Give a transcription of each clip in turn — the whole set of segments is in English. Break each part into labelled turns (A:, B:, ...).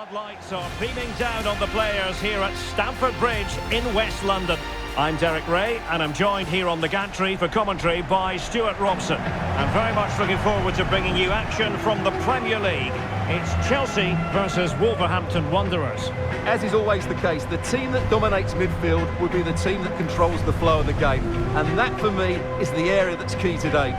A: Floodlights are beaming down on the players here at Stamford Bridge in West London. I'm Derek Ray, and I'm joined here on the gantry for commentary by Stuart Robson. I'm very much looking forward to bringing you action from the Premier League. It's Chelsea versus Wolverhampton Wanderers.
B: As is always the case, the team that dominates midfield will be the team that controls the flow of the game. And that, for me, is the area that's key today.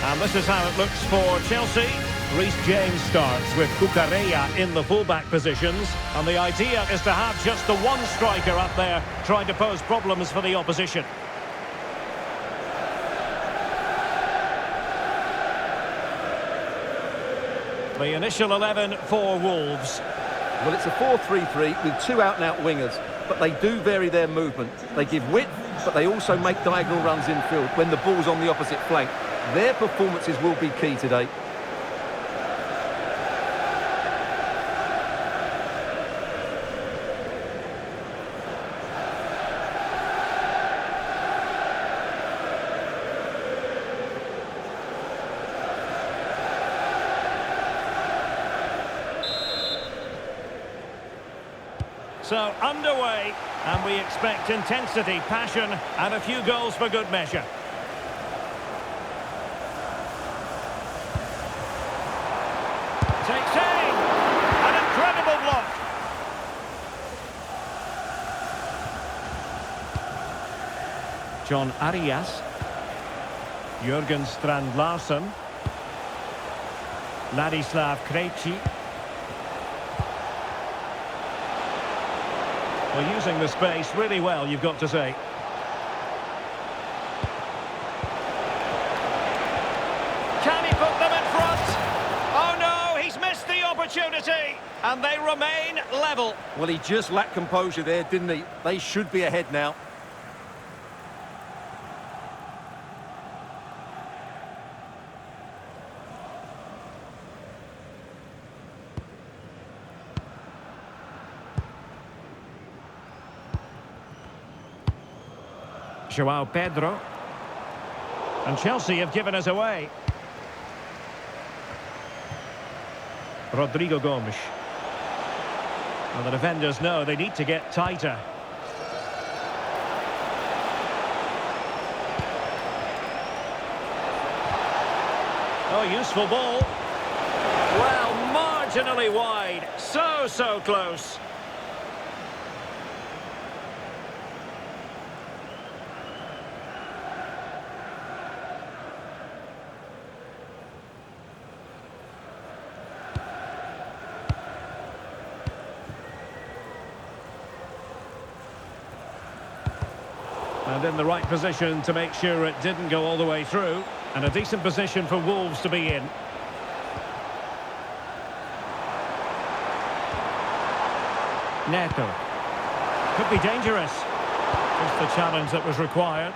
A: And this is how it looks for Chelsea. Reece James starts with Cucurella in the fullback positions. And the idea is to have just the one striker up there trying to pose problems for the opposition. The initial 11 for Wolves.
B: Well, it's a 4-3-3 with two out-and-out wingers, but they do vary their movement. They give width, but they also make diagonal runs infield when the ball's on the opposite flank. Their performances will be key today.
A: So underway, and we expect intensity, passion, and a few goals for good measure. Takes aim! An incredible block! John Arias. Jürgen Strand Larsen. Ladislav Krejci. Well, using the space really well, you've got to say. Can he put them in front? Oh no, he's missed the opportunity, and they remain level.
B: Well, he just lacked composure there, didn't he? They should be ahead now.
A: Joao Pedro. And Chelsea have given us away. Rodrigo Gomes. Well, the defenders know they need to get tighter. Oh, useful ball. Well, marginally wide. So close. And in the right position to make sure it didn't go all the way through. And a decent position for Wolves to be in. Neto. Could be dangerous. Just the challenge that was required.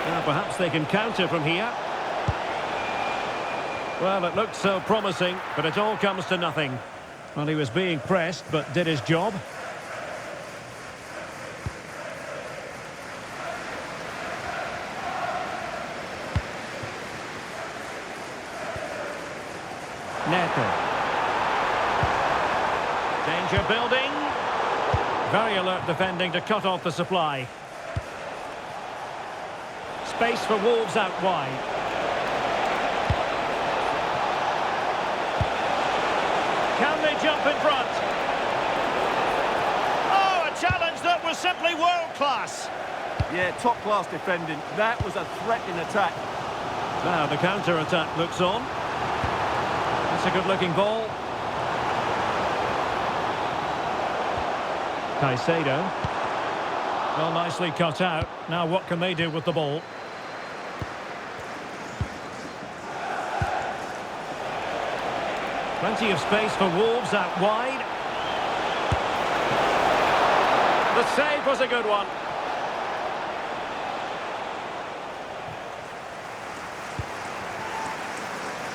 A: Now perhaps they can counter from here. Well, it looked so promising, but it all comes to nothing. Well, he was being pressed, but did his job. Neto. Danger building. Very alert defending to cut off the supply. Space for Wolves out wide. Can they jump in front? Oh, a challenge that was simply world class.
B: Yeah, top-class defending. That was a threat in attack.
A: Now the counter-attack looks on. That's a good-looking ball. Caicedo. Well, nicely cut out. Now what can they do with the ball? Plenty of space for Wolves out wide. The save was a good one.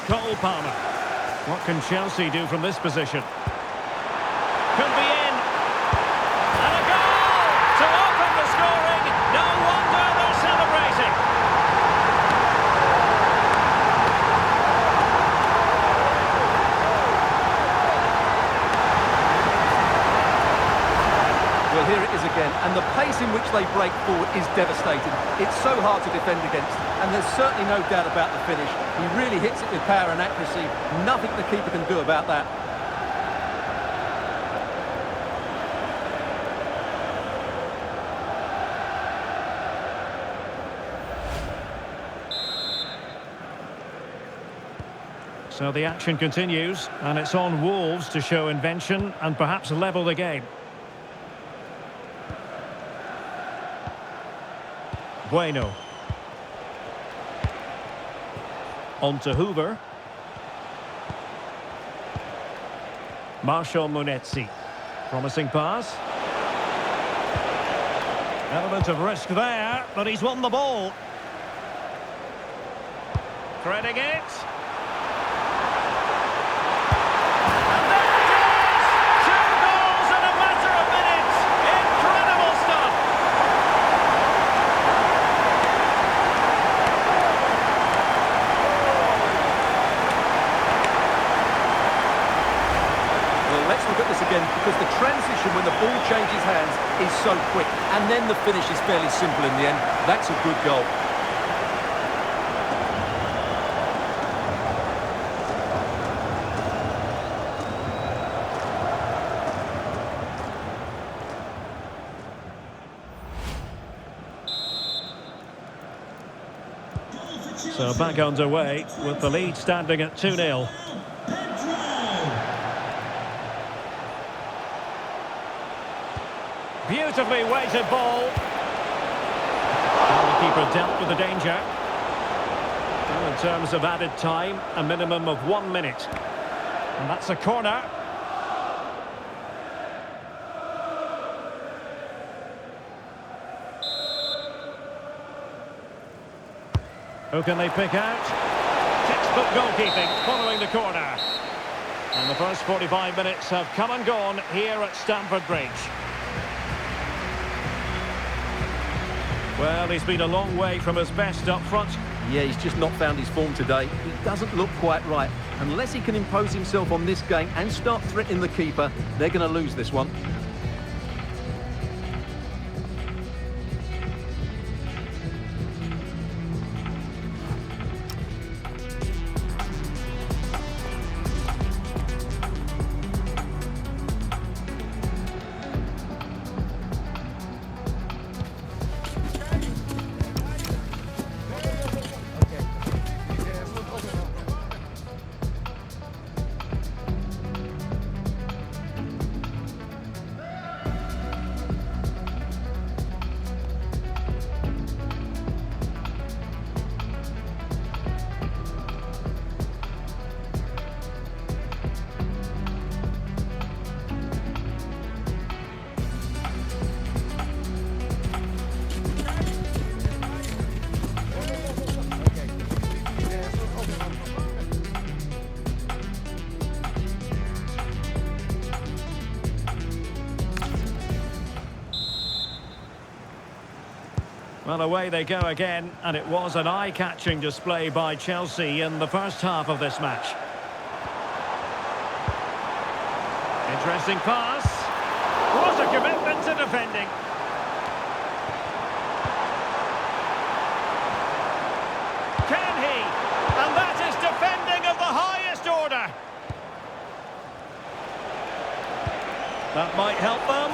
A: Cole Palmer. What can Chelsea do from this position? Could be in. And a goal to open the scoring. No wonder they're celebrating.
B: Well, here it is again, and the pace in which they break forward is devastating. It's so hard to defend against, and there's certainly no doubt about the finish. He really hits it with power and accuracy. Nothing the keeper can do about that.
A: So the action continues, and it's on Wolves to show invention and perhaps level the game. Bueno. On to Hoover. Marshall Munetsi. Promising pass. Element of risk there, but he's won the ball. Threading it. And there it is! 2 goals in a matter of minutes. Incredible stuff.
B: Let's look at this again, because the transition when the ball changes hands is so quick, and then the finish is fairly simple in the end. That's a good goal.
A: So back underway with the lead standing at 2-0. Beautifully weighted ball. And the keeper dealt with the danger. Well, in terms of added time, a minimum of 1 minute. And that's a corner. Who can they pick out? Textbook goalkeeping following the corner. And the first 45 minutes have come and gone here at Stamford Bridge. Well, he's been a long way from his best up front.
B: Yeah, he's just not found his form today. He doesn't look quite right. Unless he can impose himself on this game and start threatening the keeper, they're going to lose this one.
A: Well, away they go again, and it was an eye-catching display by Chelsea in the first half of this match. Interesting pass. What a commitment to defending. Can he? And that is defending of the highest order. That might help them.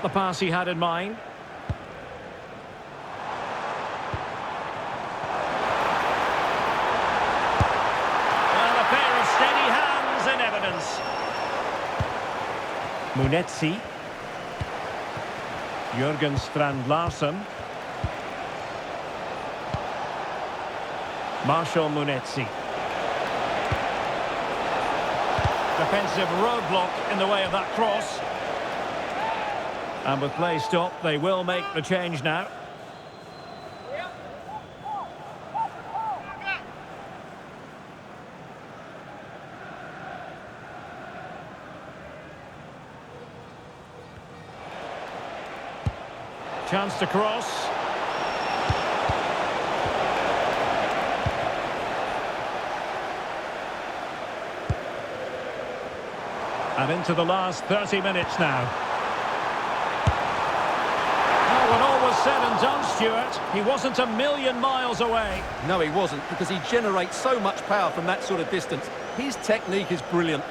A: the pass he had in mind. Well, a pair of steady hands in evidence. Munetsi. Jürgen Strand-Larsen. Marshall Munetsi. Defensive roadblock in the way of that cross. And with play stopped, they will make the change now. Chance to cross. And into the last 30 minutes now. Oh, when all was said and done, Stuart, he wasn't a million miles away.
B: No, he wasn't, because he generates so much power from that sort of distance. His technique is brilliant.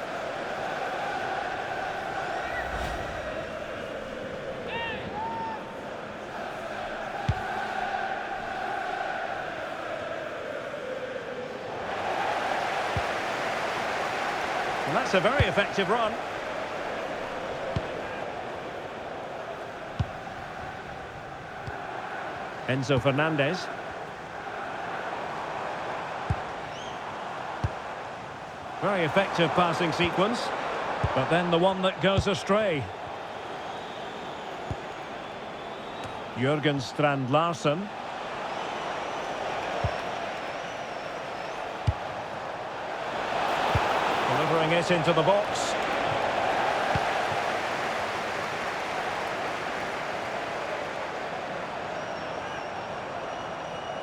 A: And that's a very effective run. Enzo Fernandez. Very effective passing sequence. But then the one that goes astray. Jürgen Strand-Larsen. Delivering it into the box.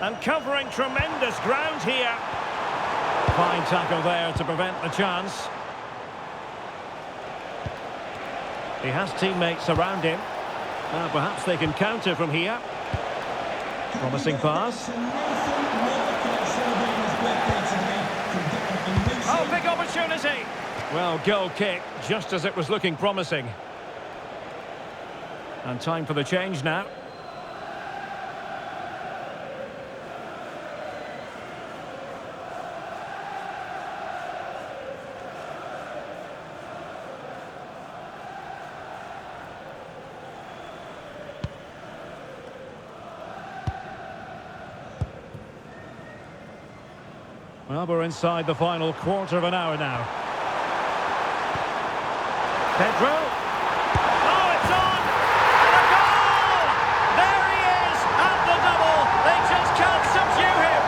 A: And covering tremendous ground here. Fine tackle there to prevent the chance. He has teammates around him. Perhaps they can counter from here. Promising pass. Oh, big opportunity. Well, goal kick, just as it was looking promising. And time for the change now. Well, we're inside the final quarter of an hour now. Pedro. Oh, it's on! And a goal! There he is at the double. They just can't subdue him.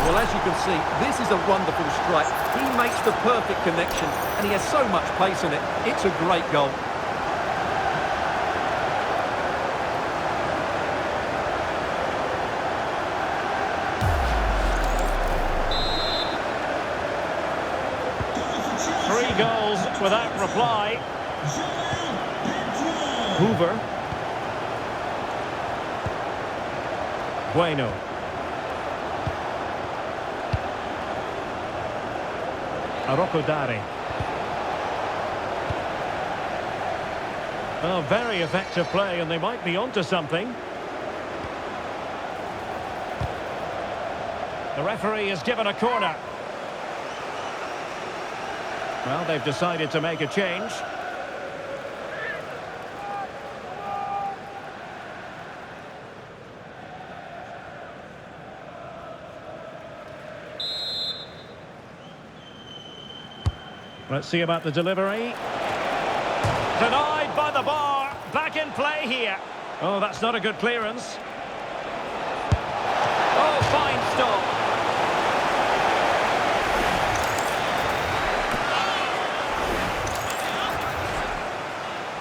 B: Well, as you can see, this is a wonderful strike. He makes the perfect connection, and he has so much pace in it. It's a great goal.
A: Goals without reply. Hoover. Bueno. Arocodare. Oh, very effective play, and they might be onto something. The referee has given a corner. Well, they've decided to make a change. Let's see about the delivery. Denied by the bar. Back in play here. Oh, that's not a good clearance. Oh, fine stop.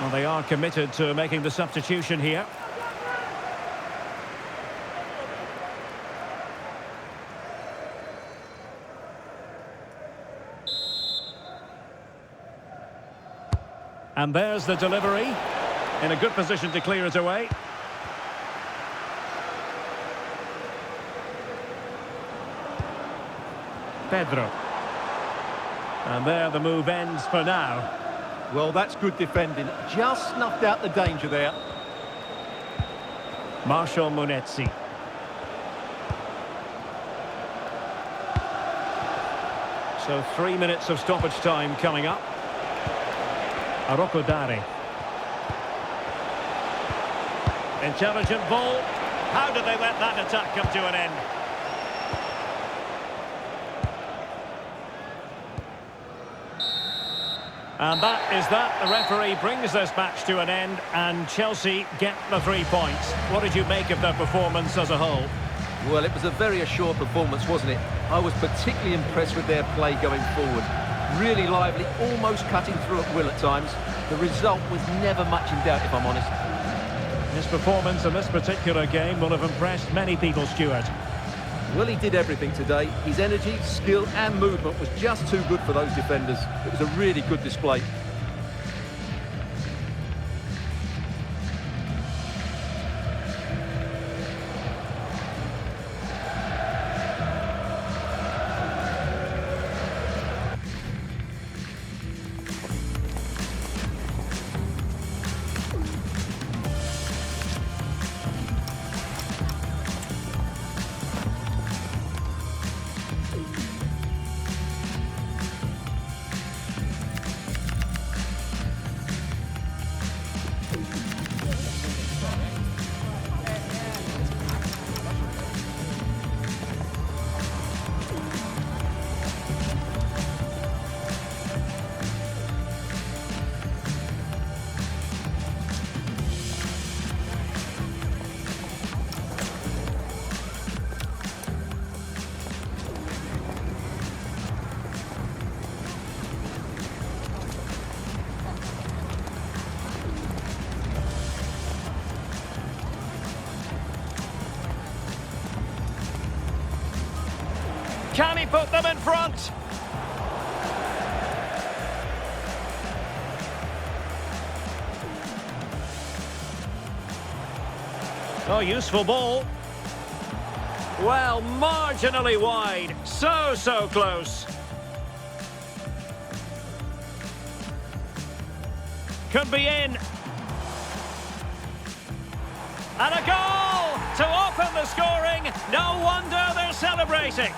A: Well, they are committed to making the substitution here. And there's the delivery. In a good position to clear it away. Pedro. And there the move ends for now.
B: Well, that's good defending. Just snuffed out the danger there.
A: Marshall Munetsi. So 3 minutes of stoppage time coming up. Arokodare. Intelligent ball. How did they let that attack come to an end? And that is that. The referee brings this match to an end and Chelsea get the 3 points. What did you make of their performance as a whole?
B: Well, it was a very assured performance, wasn't it? I was particularly impressed with their play going forward. Really lively, almost cutting through at will at times. The result was never much in doubt, if I'm honest.
A: His performance in this particular game will have impressed many people, Stuart.
B: Well, he did everything today. His energy, skill and movement was just too good for those defenders. It was a really good display.
A: Can he put them in front? Oh, useful ball. Well, marginally wide. So close. Could be in. And a goal to open the scoring. No wonder they're celebrating.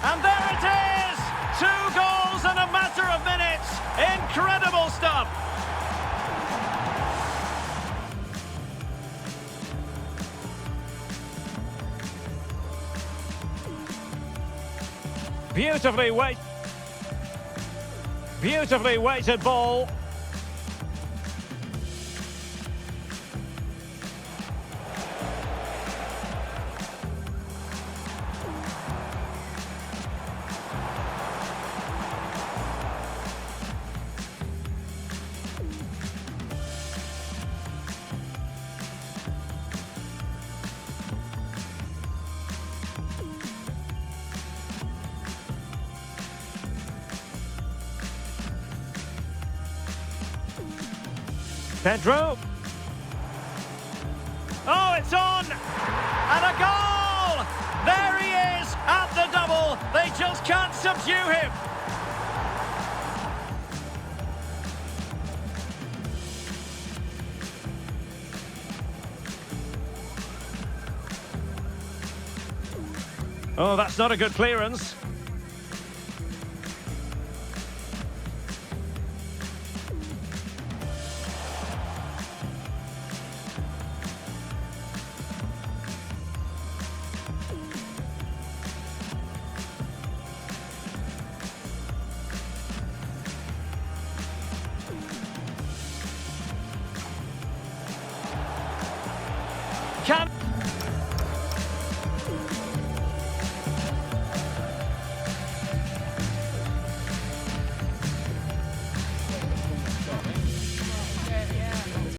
A: And there it is! 2 goals in a matter of minutes. Incredible stuff. Beautifully weighted ball. Pedro. Oh, it's on! And a goal! There he is at the double. They just can't subdue him. Oh, that's not a good clearance.